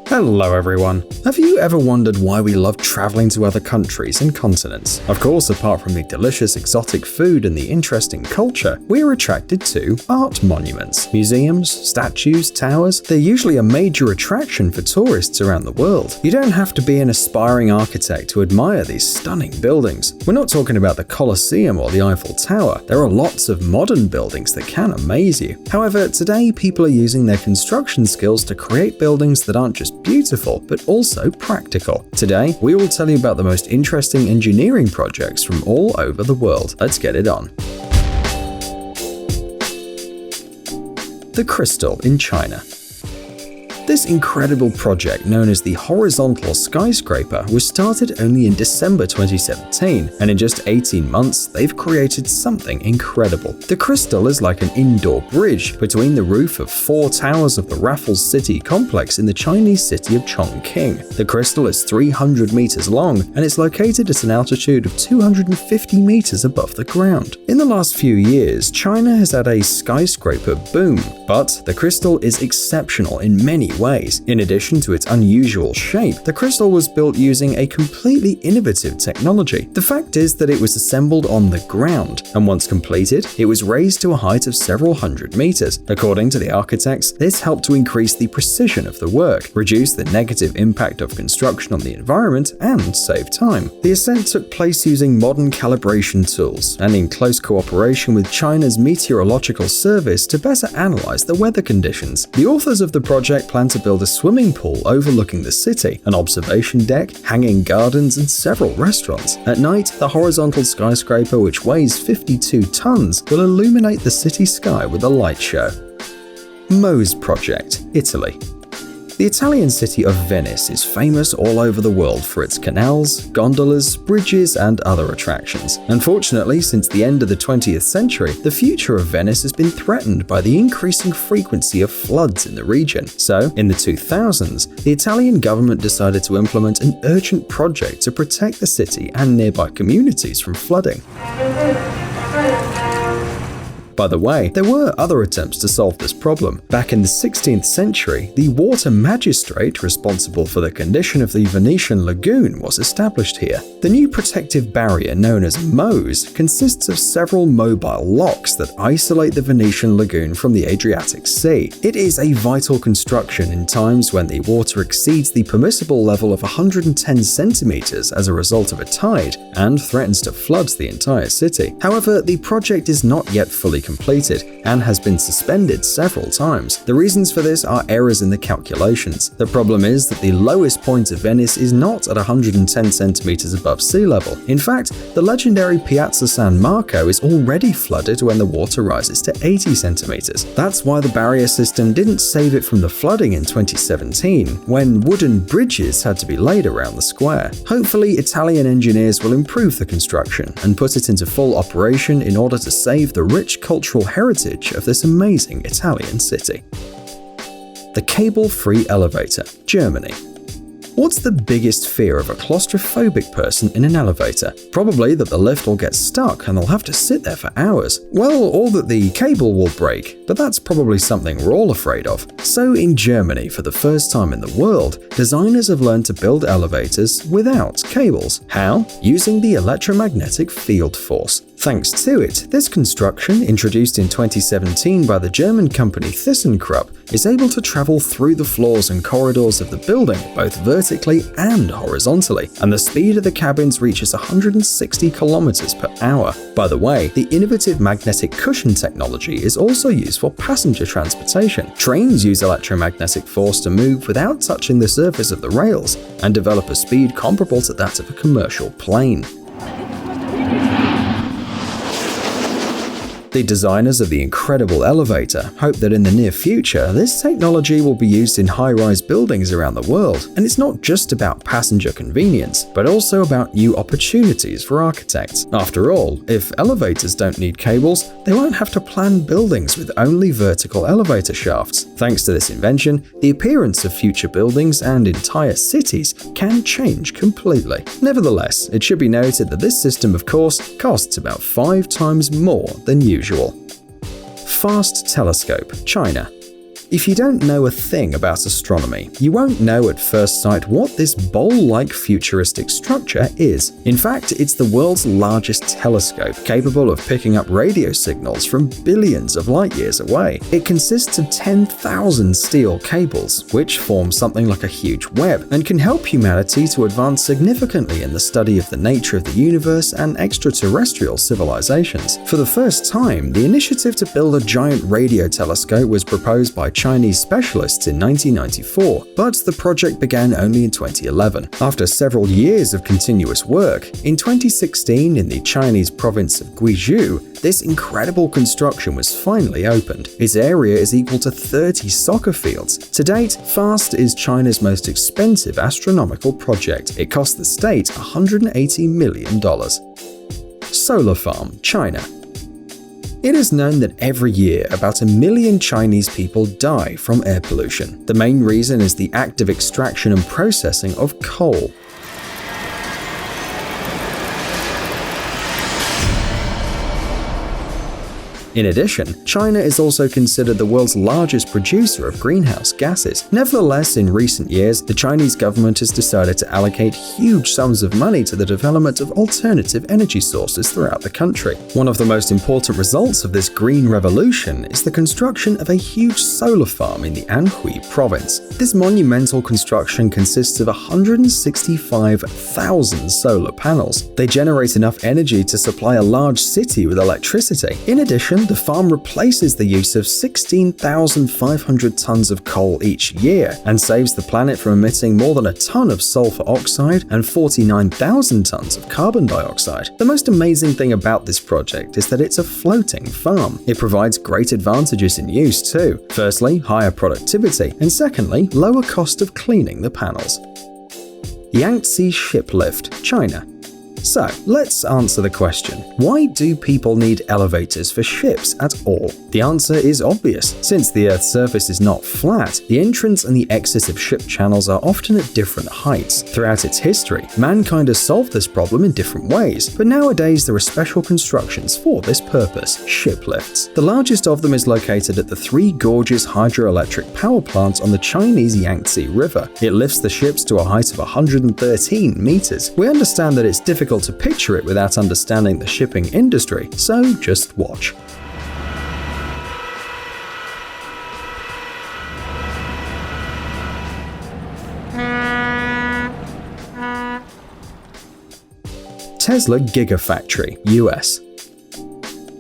Hello everyone! Have you ever wondered why we love traveling to other countries and continents? Of course, apart from the delicious exotic food and the interesting culture, we are attracted to art monuments. Museums, statues, towers, they're usually a major attraction for tourists around the world. You don't have to be an aspiring architect to admire these stunning buildings. We're not talking about the Colosseum or the Eiffel Tower. There are lots of modern buildings that can amaze you. However, today people are using their construction skills to create buildings that aren't just beautiful, but also practical. Today, we will tell you about the most interesting engineering projects from all over the world. Let's get it on. The Crystal in China. This incredible project, known as the Horizontal Skyscraper, was started only in December 2017, and in just 18 months, they've created something incredible. The Crystal is like an indoor bridge between the roof of 4 towers of the Raffles City complex in the Chinese city of Chongqing. The Crystal is 300 meters long, and it's located at an altitude of 250 meters above the ground. In the last few years, China has had a skyscraper boom, but the Crystal is exceptional in many ways. In addition to its unusual shape, the Crystal was built using a completely innovative technology. The fact is that it was assembled on the ground, and once completed, it was raised to a height of several hundred meters. According to the architects, this helped to increase the precision of the work, reduce the negative impact of construction on the environment, and save time. The ascent took place using modern calibration tools and in close cooperation with China's Meteorological Service to better analyze the weather conditions. The authors of the project plan to build a swimming pool overlooking the city, an observation deck, hanging gardens, and several restaurants. At night, the horizontal skyscraper, which weighs 52 tons, will illuminate the city sky with a light show. Mose Project, Italy. The Italian city of Venice is famous all over the world for its canals, gondolas, bridges, and other attractions. Unfortunately, since the end of the 20th century, the future of Venice has been threatened by the increasing frequency of floods in the region. So, in the 2000s, the Italian government decided to implement an urgent project to protect the city and nearby communities from flooding. By the way, there were other attempts to solve this problem. Back in the 16th century, the water magistrate responsible for the condition of the Venetian lagoon was established here. The new protective barrier, known as Mose, consists of several mobile locks that isolate the Venetian lagoon from the Adriatic Sea. It is a vital construction in times when the water exceeds the permissible level of 110 centimeters as a result of a tide and threatens to flood the entire city. However, the project is not yet fully completed and has been suspended several times. The reasons for this are errors in the calculations. The problem is that the lowest point of Venice is not at 110 centimeters above sea level. In fact, the legendary Piazza San Marco is already flooded when the water rises to 80 centimeters. That's why the barrier system didn't save it from the flooding in 2017, when wooden bridges had to be laid around the square. Hopefully, Italian engineers will improve the construction and put it into full operation in order to save the rich cultural heritage of this amazing Italian city. The cable-free elevator, Germany. What's the biggest fear of a claustrophobic person in an elevator? Probably that the lift will get stuck and they'll have to sit there for hours. Well, or that the cable will break, but that's probably something we're all afraid of. So in Germany, for the first time in the world, designers have learned to build elevators without cables. How? Using the electromagnetic field force. Thanks to it, this construction, introduced in 2017 by the German company ThyssenKrupp, is able to travel through the floors and corridors of the building, both vertically and horizontally, and the speed of the cabins reaches 160 kilometers per hour. By the way, the innovative magnetic cushion technology is also used for passenger transportation. Trains use electromagnetic force to move without touching the surface of the rails and develop a speed comparable to that of a commercial plane. The designers of the incredible elevator hope that in the near future, this technology will be used in high-rise buildings around the world. And it's not just about passenger convenience, but also about new opportunities for architects. After all, if elevators don't need cables, they won't have to plan buildings with only vertical elevator shafts. Thanks to this invention, the appearance of future buildings and entire cities can change completely. Nevertheless, it should be noted that this system, of course, costs about 5 times more than usual. Fast telescope, China. If you don't know a thing about astronomy, you won't know at first sight what this bowl-like futuristic structure is. In fact, it's the world's largest telescope, capable of picking up radio signals from billions of light years away. It consists of 10,000 steel cables, which form something like a huge web, and can help humanity to advance significantly in the study of the nature of the universe and extraterrestrial civilizations. For the first time, the initiative to build a giant radio telescope was proposed by Chinese specialists in 1994, but the project began only in 2011. After several years of continuous work, in 2016 in the Chinese province of Guizhou, this incredible construction was finally opened. Its area is equal to 30 soccer fields. To date, FAST is China's most expensive astronomical project. It cost the state $180 million. Solar farm, China. It is known that every year about 1 million Chinese people die from air pollution. The main reason is the active extraction and processing of coal. In addition, China is also considered the world's largest producer of greenhouse gases. Nevertheless, in recent years, the Chinese government has decided to allocate huge sums of money to the development of alternative energy sources throughout the country. One of the most important results of this green revolution is the construction of a huge solar farm in the Anhui province. This monumental construction consists of 165,000 solar panels. They generate enough energy to supply a large city with electricity. In addition, the farm replaces the use of 16,500 tons of coal each year and saves the planet from emitting more than a ton of sulfur oxide and 49,000 tons of carbon dioxide. The most amazing thing about this project is that it's a floating farm. It provides great advantages in use too. Firstly, higher productivity, and secondly, lower cost of cleaning the panels. Yangtze Ship Lift, China. So, let's answer the question, why do people need elevators for ships at all? The answer is obvious. Since the Earth's surface is not flat, the entrance and the exit of ship channels are often at different heights. Throughout its history, mankind has solved this problem in different ways, but nowadays there are special constructions for this purpose, ship lifts. The largest of them is located at the Three Gorges hydroelectric power plant on the Chinese Yangtze River. It lifts the ships to a height of 113 meters. We understand that it's difficult to picture it without understanding the shipping industry, so just watch. Tesla Gigafactory, US.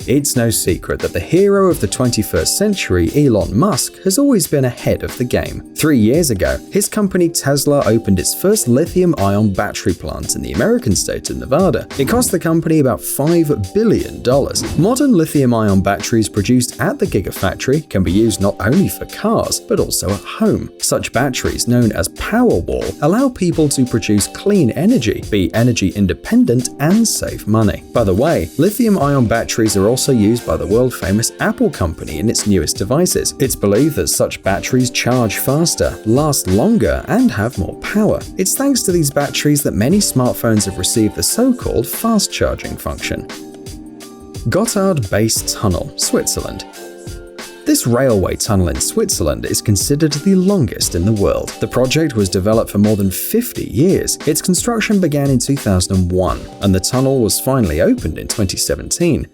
It's no secret that the hero of the 21st century, Elon Musk, has always been ahead of the game. 3 years ago, his company Tesla opened its first lithium-ion battery plant in the American state of Nevada. It cost the company about $5 billion. Modern lithium-ion batteries produced at the Gigafactory can be used not only for cars, but also at home. Such batteries, known as Powerwall, allow people to produce clean energy, be energy independent, and save money. By the way, lithium-ion batteries are also used by the world-famous Apple company in its newest devices. It's believed that such batteries charge faster, last longer, and have more power. It's thanks to these batteries that many smartphones have received the so-called fast charging function. Gotthard Base Tunnel, Switzerland. This railway tunnel in Switzerland is considered the longest in the world. The project was developed for more than 50 years. Its construction began in 2001, and the tunnel was finally opened in 2017.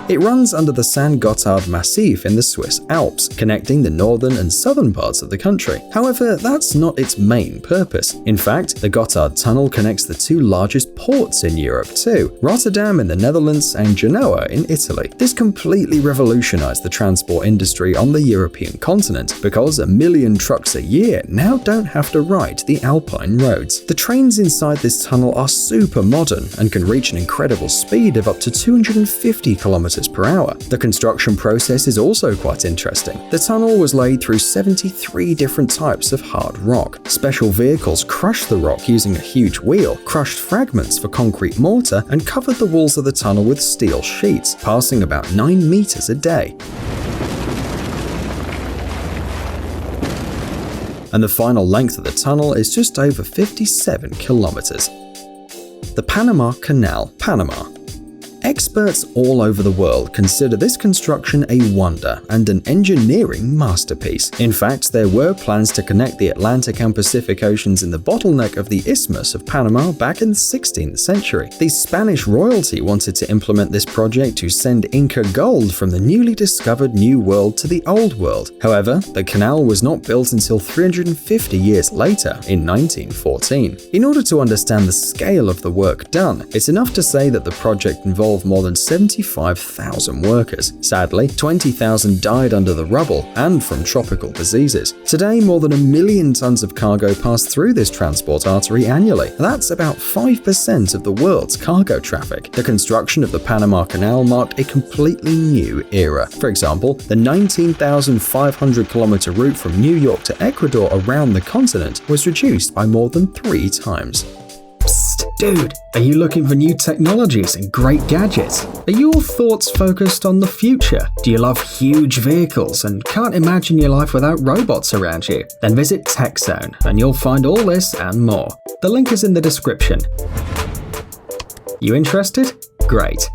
It runs under the San Gotthard Massif in the Swiss Alps, connecting the northern and southern parts of the country. However, that's not its main purpose. In fact, the Gotthard Tunnel connects the two largest ports in Europe too, Rotterdam in the Netherlands and Genoa in Italy. This completely revolutionized the transport industry on the European continent, because 1 million trucks a year now don't have to ride the Alpine roads. The trains inside this tunnel are super modern and can reach an incredible speed of up to 250 kilometers per hour. The construction process is also quite interesting. The tunnel was laid through 73 different types of hard rock. Special vehicles crushed the rock using a huge wheel, crushed fragments for concrete mortar, and covered the walls of the tunnel with steel sheets, passing about 9 meters a day. And the final length of the tunnel is just over 57 kilometers. The Panama Canal, Panama. Experts all over the world consider this construction a wonder and an engineering masterpiece. In fact, there were plans to connect the Atlantic and Pacific Oceans in the bottleneck of the Isthmus of Panama back in the 16th century. The Spanish royalty wanted to implement this project to send Inca gold from the newly discovered New World to the Old World. However, the canal was not built until 350 years later, in 1914. In order to understand the scale of the work done, it's enough to say that the project involved more than 75,000 workers. Sadly, 20,000 died under the rubble and from tropical diseases. Today, more than 1 million tons of cargo pass through this transport artery annually. That's about 5% of the world's cargo traffic. The construction of the Panama Canal marked a completely new era. For example, the 19,500-kilometer route from New York to Ecuador around the continent was reduced by more than 3 times. Psst, dude, are you looking for new technologies and great gadgets? Are your thoughts focused on the future? Do you love huge vehicles and can't imagine your life without robots around you? Then visit TechZone and you'll find all this and more. The link is in the description. You interested? Great.